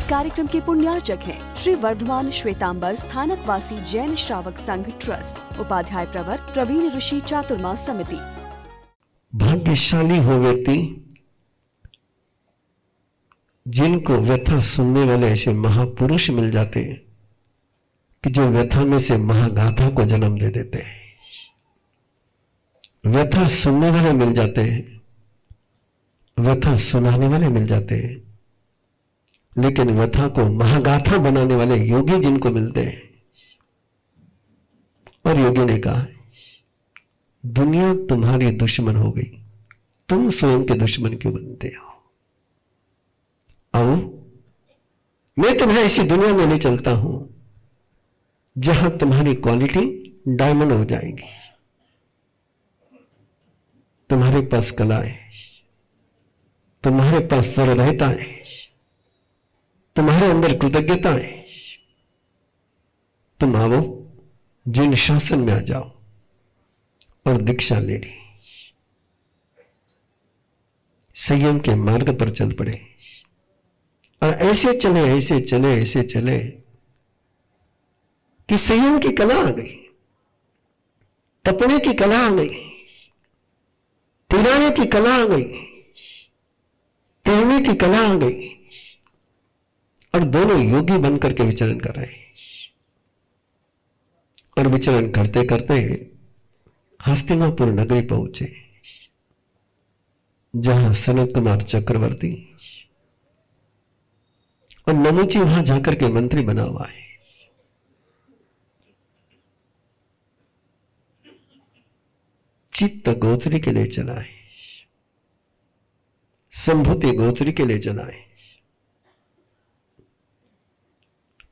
कार्यक्रम के पुण्यार्चक हैं श्री वर्धमान श्वेतांबर स्थानकवासी जैन श्रावक संघ ट्रस्ट, उपाध्याय प्रवर प्रवीण ऋषि चातुर्मास समिति। भाग्यशाली हो व्यक्ति जिनको व्यथा सुनने वाले ऐसे महापुरुष मिल जाते हैं कि जो व्यथा में से महागाथा को जन्म दे देते हैं। व्यथा सुनने वाले मिल जाते हैं, व्यथा सुनाने वाले मिल जाते हैं, लेकिन व्यथा को महागाथा बनाने वाले योगी जिनको मिलते हैं। और योगी ने कहा, दुनिया तुम्हारी दुश्मन हो गई, तुम स्वयं के दुश्मन क्यों बनते हो? आओ, मैं तुम्हें ऐसी दुनिया में ले चलता हूं जहां तुम्हारी क्वालिटी डायमंड हो जाएगी। तुम्हारे पास कला है, तुम्हारे पास सरलता है, तुम्हारे अंदर कृतज्ञता है। तुम आओ, जिन शासन में आ जाओ और दीक्षा ले ली, संयम के मार्ग पर चल पड़े और ऐसे चले कि संयम की कला आ गई, तपने की कला आ गई, तिराने की कला आ गई, तिरने की कला आ गई, और दोनों योगी बनकर के विचरण कर रहे हैं। और विचरण करते करते हस्तिनापुर नगरी पहुंचे, जहां सनत कुमार चक्रवर्ती और नमुची वहां जाकर के मंत्री बना हुआ है। चित्त गोचरी के लिए चला है, संभूति गोचरी के लिए चला है।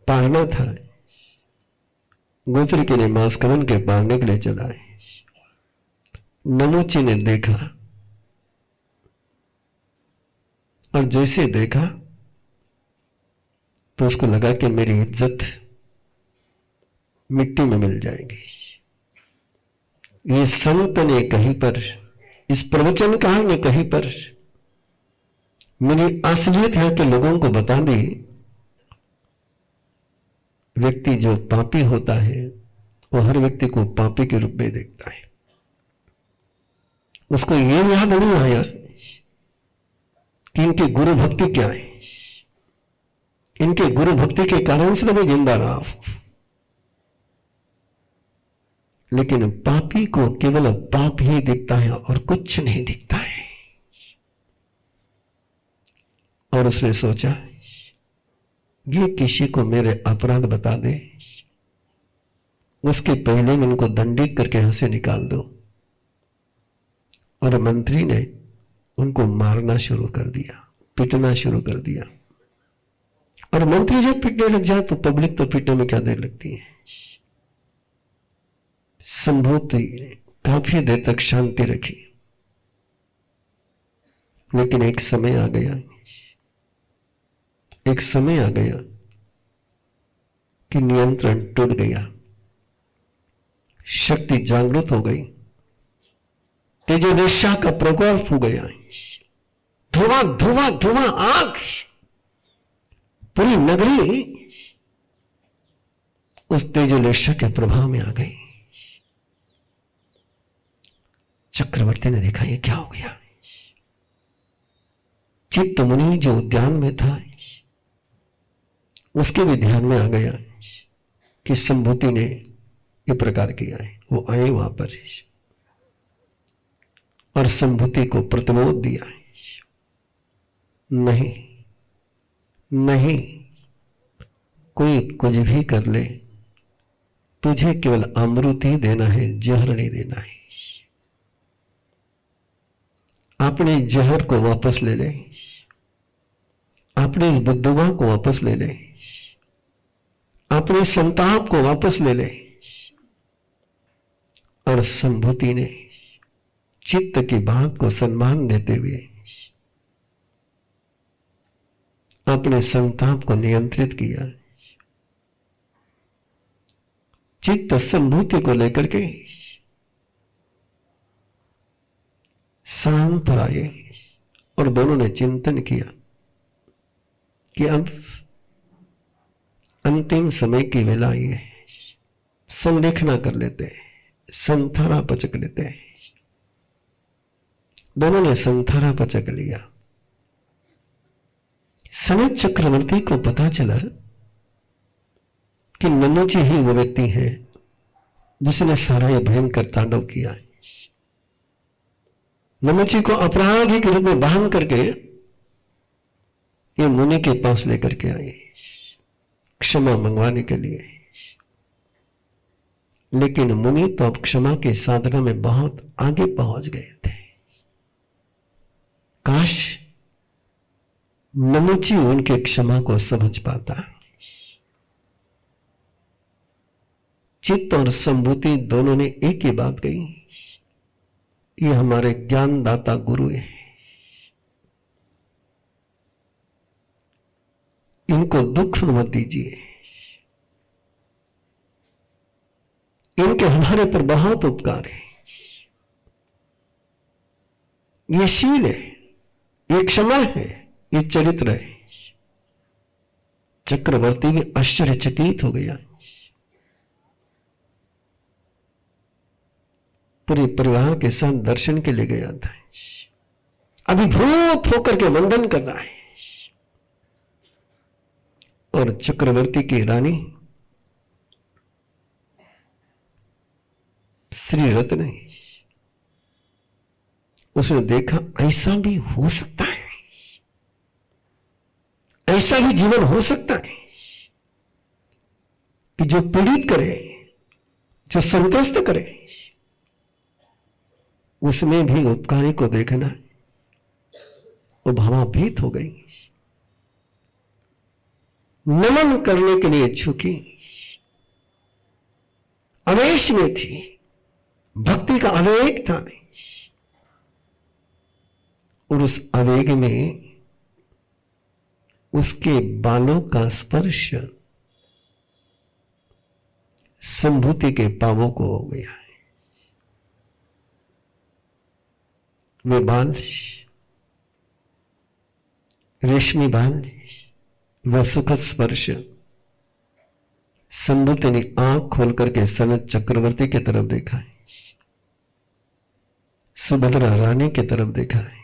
पारना था, गोचरी के लिए मांसकवन के पारने के लिए चला है। नमुची ने देखा और जैसे देखा तो उसको लगा कि मेरी इज्जत मिट्टी में मिल जाएगी। ये संत ने कहीं पर, इस प्रवचनकार ने कहीं पर मेरी असलियत यहां के लोगों को बता दी। व्यक्ति जो पापी होता है वो हर व्यक्ति को पापी के रूप में देखता है। उसको ये याद नहीं आया कि इनकी गुरु भक्ति क्या है। इनके गुरु भक्ति के कारण से मैं जिंदा रहा हूं। लेकिन पापी को केवल पाप ही दिखता है और कुछ नहीं दिखता है। और उसने सोचा, ये किसी को मेरे अपराध बता दे, उसके पहले मैं उनको दंडित करके यहां से निकाल दो। और मंत्री ने उनको मारना शुरू कर दिया, पीटना शुरू कर दिया। और मंत्री जब पीटने लग जाए तो पब्लिक तो पीटने में क्या देर लगती है। संभूति ने काफी देर तक शांति रखी, लेकिन एक समय आ गया कि नियंत्रण टूट गया, शक्ति जागृत हो गई, तेजोदेशा का प्रकोप हो गया। धुआं धुआं धुआं, आग, पूरी नगरी उस तेजोदेशा के प्रभाव में आ गई। चक्रवर्ती ने देखा, ये क्या हो गया। चित्त मुनि जो उद्यान में था उसके भी ध्यान में आ गया कि संभूति ने ये प्रकार किया है। वो आए वहां पर और संभूति को प्रतिरोध दिया। नहीं, कोई कुछ भी कर ले, तुझे केवल अमृत ही देना है, जहर नहीं देना है। अपने जहर को वापस ले ले, अपने इस बद्दुआ को वापस ले ले, अपने संताप को वापस ले ले। और संभूति ने चित्त की बात को सम्मान देते हुए अपने संताप को नियंत्रित किया। चित्त संभूति को लेकर के शांत पर आए और दोनों ने चिंतन किया कि अब अंतिम समय की वेला आई है, संलेखना कर लेते हैं, संथारा पचक लेते हैं। दोनों ने संथारा पचक लिया। सनत चक्रवर्ती को पता चला कि नमुची ही वो व्यक्ति है जिसने सारा ये भयंकर तांडव किया है। नमुची को अपराधी के रूप में बांध करके ये मुनि के पास लेकर के आए क्षमा मंगवाने के लिए। लेकिन मुनि तो अब क्षमा की साधना में बहुत आगे पहुंच गए थे। काश नमुची उनके क्षमा को समझ पाता। चित्त और संभूति दोनों ने एक ही बात कही, ये हमारे ज्ञानदाता गुरु है, इनको दुख मत दीजिए, इनके हमारे पर बहुत उपकार है, ये शील है, ये क्षमा है, ये चरित्र है। चक्रवर्ती भी आश्चर्यचकित हो गया। पूरे परिवार के साथ दर्शन के लिए गया था। अभिभूत होकर के वंदन कर रहा है। और चक्रवर्ती की रानी श्री रत्न, उसने देखा ऐसा भी हो सकता है, ऐसा भी जीवन हो सकता है कि जो पीड़ित करे, जो संतुष्ट करे, उसमें भी उपकारी को देखना। वो भावाभीत हो गई, नमन करने के लिए झुकी, आवेश में थी, भक्ति का आवेग था। और उस आवेग में उसके बालों का स्पर्श संभूति के पांवों को हो गया है। वे बाल, रेशमी बाल, वह सुखद स्पर्श। संभूति ने आंख खोल करके सनत चक्रवर्ती की तरफ देखा है, सुभद्रा रानी की तरफ देखा है,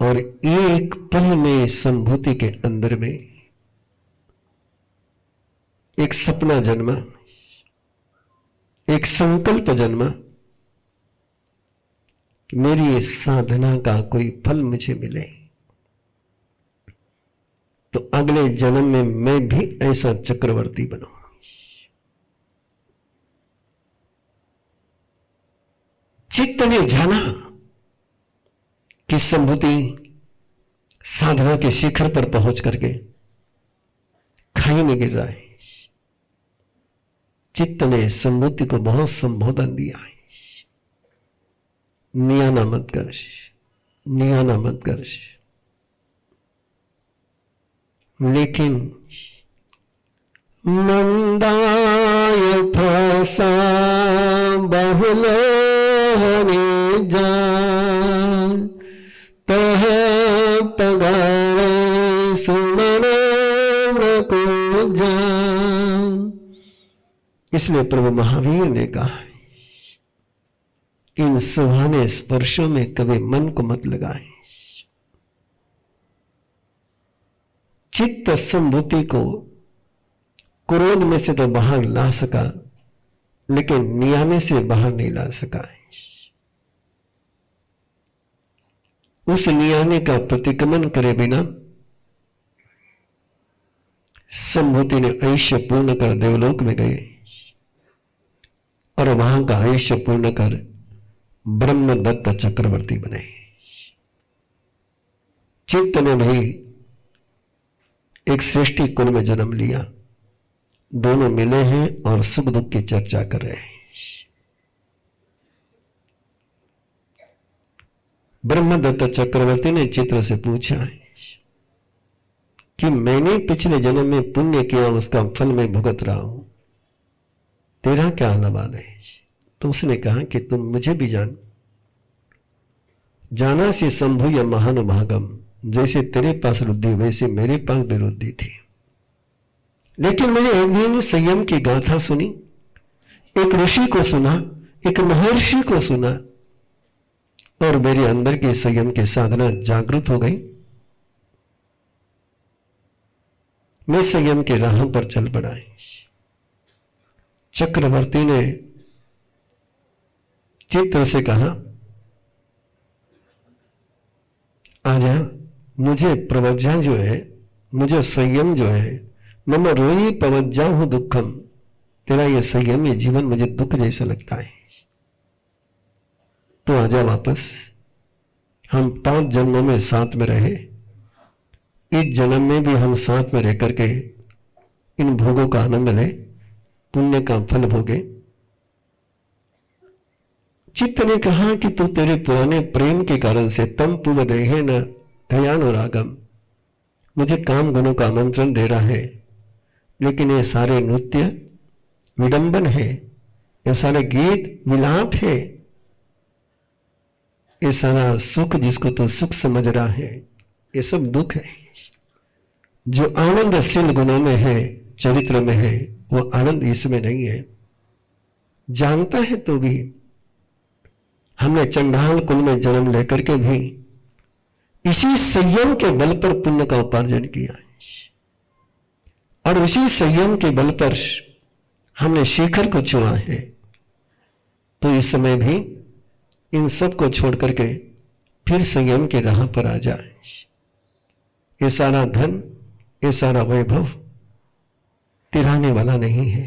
और एक पल में संभूति के अंदर में एक सपना जन्मा, एक संकल्प जन्मा कि मेरी इस साधना का कोई फल मुझे मिले तो अगले जन्म में मैं भी ऐसा चक्रवर्ती बनूं। चित्त ने जाना कि संभूति साधना के शिखर पर पहुंच करके खाई में गिर रहा है। चित्त ने संभूति को बहुत संबोधन दिया है, नियाना मत कर, नियाना मत कर। लेकिन मंदाय फसा बहुलो हरि जान तह तगावे सुमरे को जान। इसलिए प्रभु महावीर ने कहा, इन सुहाने स्पर्शों में कभी मन को मत लगाएं। चित्त संभूति को क्रोध में से तो बाहर ला सका, लेकिन नियाने से बाहर नहीं ला सका। उस नियाने का प्रतिक्रमण करे बिना संभूति ने आयुष्य पूर्ण कर देवलोक में गए और वहां का आयुष्य पूर्ण कर ब्रह्मदत्त चक्रवर्ती बने। चित्त ने भी एक सृष्टि कुल में जन्म लिया। दोनों मिले हैं और सुख दुख की चर्चा कर रहे हैं। ब्रह्मदत्त चक्रवर्ती ने चित्र से पूछा कि मैंने पिछले जन्म में पुण्य किया, उसका फल मैं भुगत रहा हूं, तेरा क्या अनुमान है? तो उसने कहा कि तुम मुझे भी जाना से संभूय महानुभागम जैसे तेरे पास रुद्धि वैसे मेरे पास भी रुद्धि थी, लेकिन मैंने एक दिन संयम की गाथा सुनी, एक ऋषि को सुना, एक महर्षि को सुना, और मेरे अंदर के संयम की साधना जागृत हो गई। मैं संयम के राह पर चल पड़ा। चक्रवर्ती ने चित्र से कहा, आजा, मुझे प्रवज्जा जो है, मुझे संयम जो है, मम रोई प्रवज्जा हूं दुखम, तेरा ये संयम, ये जीवन मुझे दुख जैसा लगता है। तो आजा वापस, हम 5 जन्मों में साथ में रहे, इस जन्म में भी हम साथ में रह करके इन भोगों का आनंद ले, पुण्य का फल भोगे। चित्त ने कहा कि तू तेरे पुराने प्रेम के कारण से तम पुव रहे न दयानुरागम, मुझे काम गुणों का आमंत्रण दे रहा है, लेकिन ये सारे नृत्य विडंबन है, ये सारे गीत विलाप है, ये सारा सुख जिसको तू सुख समझ रहा है, ये सब दुख है। जो आनंद शील गुणों में है, चरित्र में है, वो आनंद इसमें नहीं है। जानता है तो भी, हमने चंडाल कुल में जन्म लेकर के भी इसी संयम के बल पर पुण्य का उपार्जन किया है, और उसी संयम के बल पर हमने शिखर को छुआ है। तो इस समय भी इन सब को छोड़ करके फिर संयम के राह पर आ जाए। ये सारा धन, ये सारा वैभव तिराने वाला नहीं है।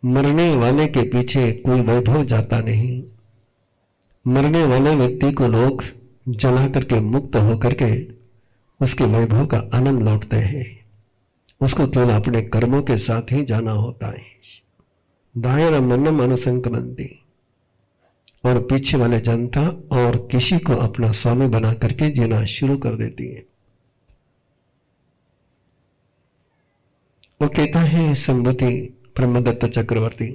मरने वाले के पीछे कोई वैभव जाता नहीं। मरने वाले व्यक्ति को लोग जला करके मुक्त होकर के उसके वैभव का आनंद लौटते हैं। उसको केवल अपने कर्मों के साथ ही जाना होता है। दायर मनम अनुसंकमंती, और पीछे वाले जनता और किसी को अपना स्वामी बना करके जीना शुरू कर देती है। वो कहता है संबुति ब्रह्मदत्त चक्रवर्ती,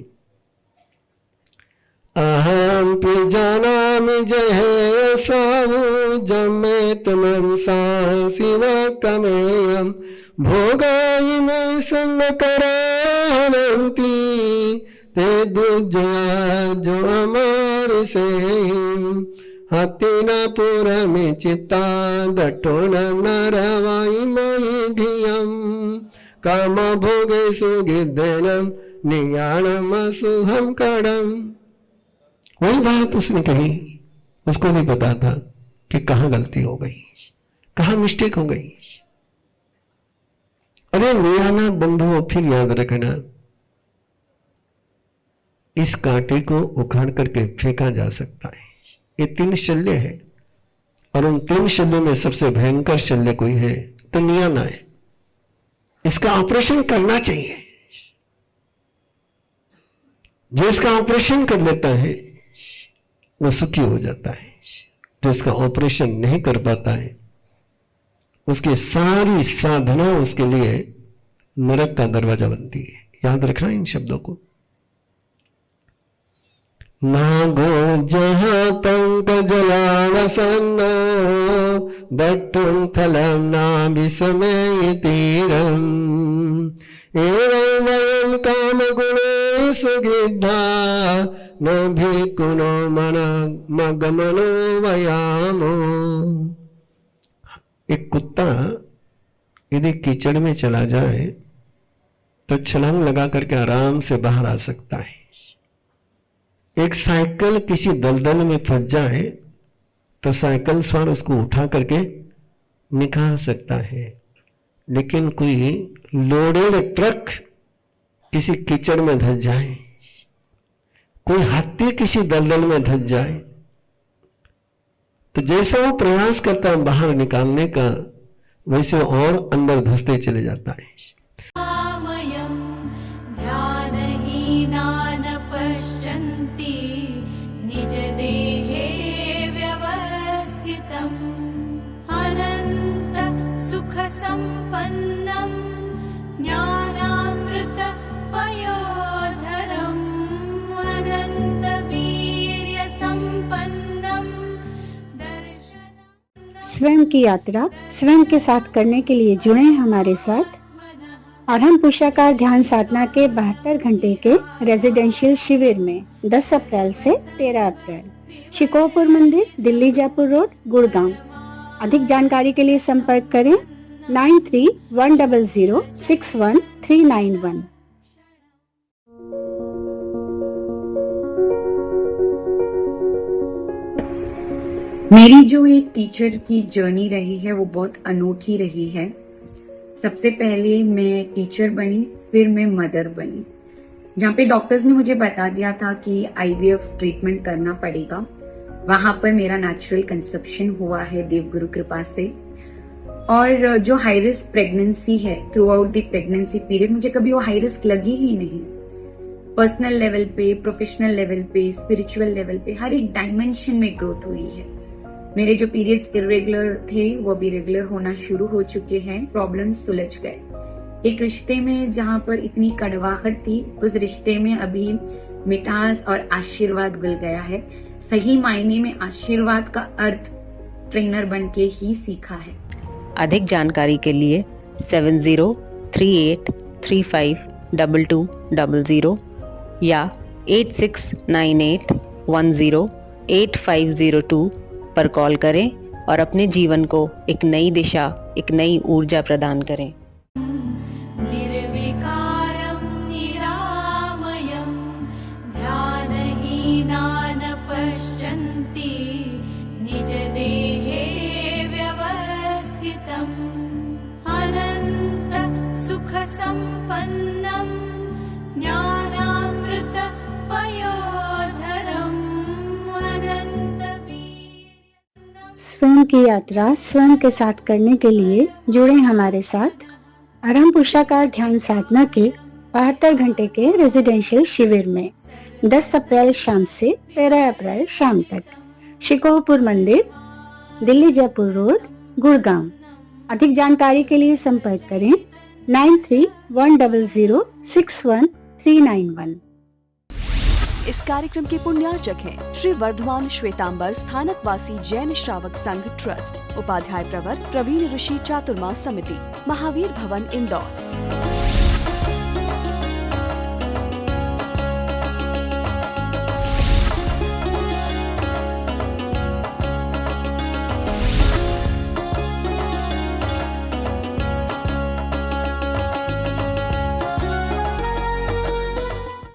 अहम जानामि जय साहु जमे तमम शिव कमेयम भोगाई में संग करानंती ते दुजया जो अमर से हतिनापुर में चित्ता दटोन नरवाई मई धियम काम भोगे सुगिर्दनम नियाणम सुहम कड़म। वही बात उसने कही, उसको भी पता था कि कहां गलती हो गई, कहां मिस्टेक हो गई। अरे नियाना बंधुओं, फिर याद रखना, इस कांटे को उखाड़ करके फेंका जा सकता है। ये 3 शल्य है, और उन 3 शल्यों में सबसे भयंकर शल्य कोई है तो नियाना है। इसका ऑपरेशन करना चाहिए। जो इसका ऑपरेशन कर लेता है वो सुखी हो जाता है। जो इसका ऑपरेशन नहीं कर पाता है, उसकी सारी साधना उसके लिए नरक का दरवाजा बनती है। याद रखना इन शब्दों को। नागो जहां पंकज लावसन्नो दट्टुं फलं नाभिसमये तीरम् एवं वयं कामगुणेषु गिद्धा नो भिक्खुनो मगमनो वयामो। एक कुत्ता यदि कीचड़ में चला जाए तो छलांग लगा करके आराम से बाहर आ सकता है। एक साइकिल किसी दलदल में फंस जाए तो साइकिल सवार उसको उठा करके निकाल सकता है, लेकिन कोई लोडेड ट्रक किसी कीचड़ में धंस जाए, कोई हाथी किसी दलदल में धंस जाए, तो जैसा वो प्रयास करता है बाहर निकालने का, वैसे और अंदर धंसते चले जाता है। निज देहे व्यवस्थितम् अनंत सुख संपन्नम ज्ञानामृत पयोधरम् अनंत वीर्य संपन्नम दर्शन। स्वयं की यात्रा स्वयं के साथ करने के लिए जुड़े हमारे साथ। अरहम पुरुषाकार ध्यान साधना के 72 घंटे के रेजिडेंशियल शिविर में 10 अप्रैल से 13 अप्रैल, शिकोहपुर मंदिर, दिल्ली जयपुर रोड, गुड़गांव। अधिक जानकारी के लिए संपर्क करें 9310061391। मेरी जो एक टीचर की जर्नी रही है वो बहुत अनूठी रही है। सबसे पहले मैं टीचर बनी, फिर मैं मदर बनी। जहाँ पे डॉक्टर्स ने मुझे बता दिया था कि आईवीएफ ट्रीटमेंट करना पड़ेगा, वहां पर मेरा नेचुरल कंसेप्शन हुआ है देवगुरु कृपा से। और जो हाई रिस्क प्रेगनेंसी है, through out the pregnancy period मुझे कभी वो हाई रिस्क लगी ही नहीं। पर्सनल लेवल पे, प्रोफेशनल लेवल पे, स्पिरिचुअल लेवल पे हर एक डायमेंशन में ग्रोथ हुई है। मेरे जो पीरियड्स इरेगुलर थे वो भी रेगुलर होना शुरू हो चुके हैं। प्रॉब्लम्स सुलझ गए। एक रिश्ते में जहां पर इतनी कड़वाहट थी, उस रिश्ते में अभी मिठास और आशीर्वाद घुल गया है। सही मायने में आशीर्वाद का अर्थ ट्रेनर बन के ही सीखा है। अधिक जानकारी के लिए 7038352200 या 8698108502 पर कॉल करें और अपने जीवन को एक नई दिशा, एक नई ऊर्जा प्रदान करें। निर्विकारं निरामयं ध्यानहीनान् पश्यन्ति निजदेहे व्यवस्थितम् अनन्त सुखसम्पन्नं ज्ञानामृतपयोधरम् स्वयं की यात्रा स्वयं के साथ करने के लिए जुड़े हमारे साथ। अरहम पुरुषाकार ध्यान साधना के 72 घंटे के रेजिडेंशियल शिविर में 10 अप्रैल शाम से 13 अप्रैल शाम तक, शिकोहपुर मंदिर, दिल्ली जयपुर रोड, गुड़गांव। अधिक जानकारी के लिए संपर्क करें 9310061391। इस कार्यक्रम के पुण्यार्चक हैं श्री वर्धमान श्वेतांबर स्थानकवासी जैन श्रावक संघ ट्रस्ट, उपाध्याय प्रवर प्रवीण ऋषि चातुर्मा समिति, महावीर भवन, इंदौर।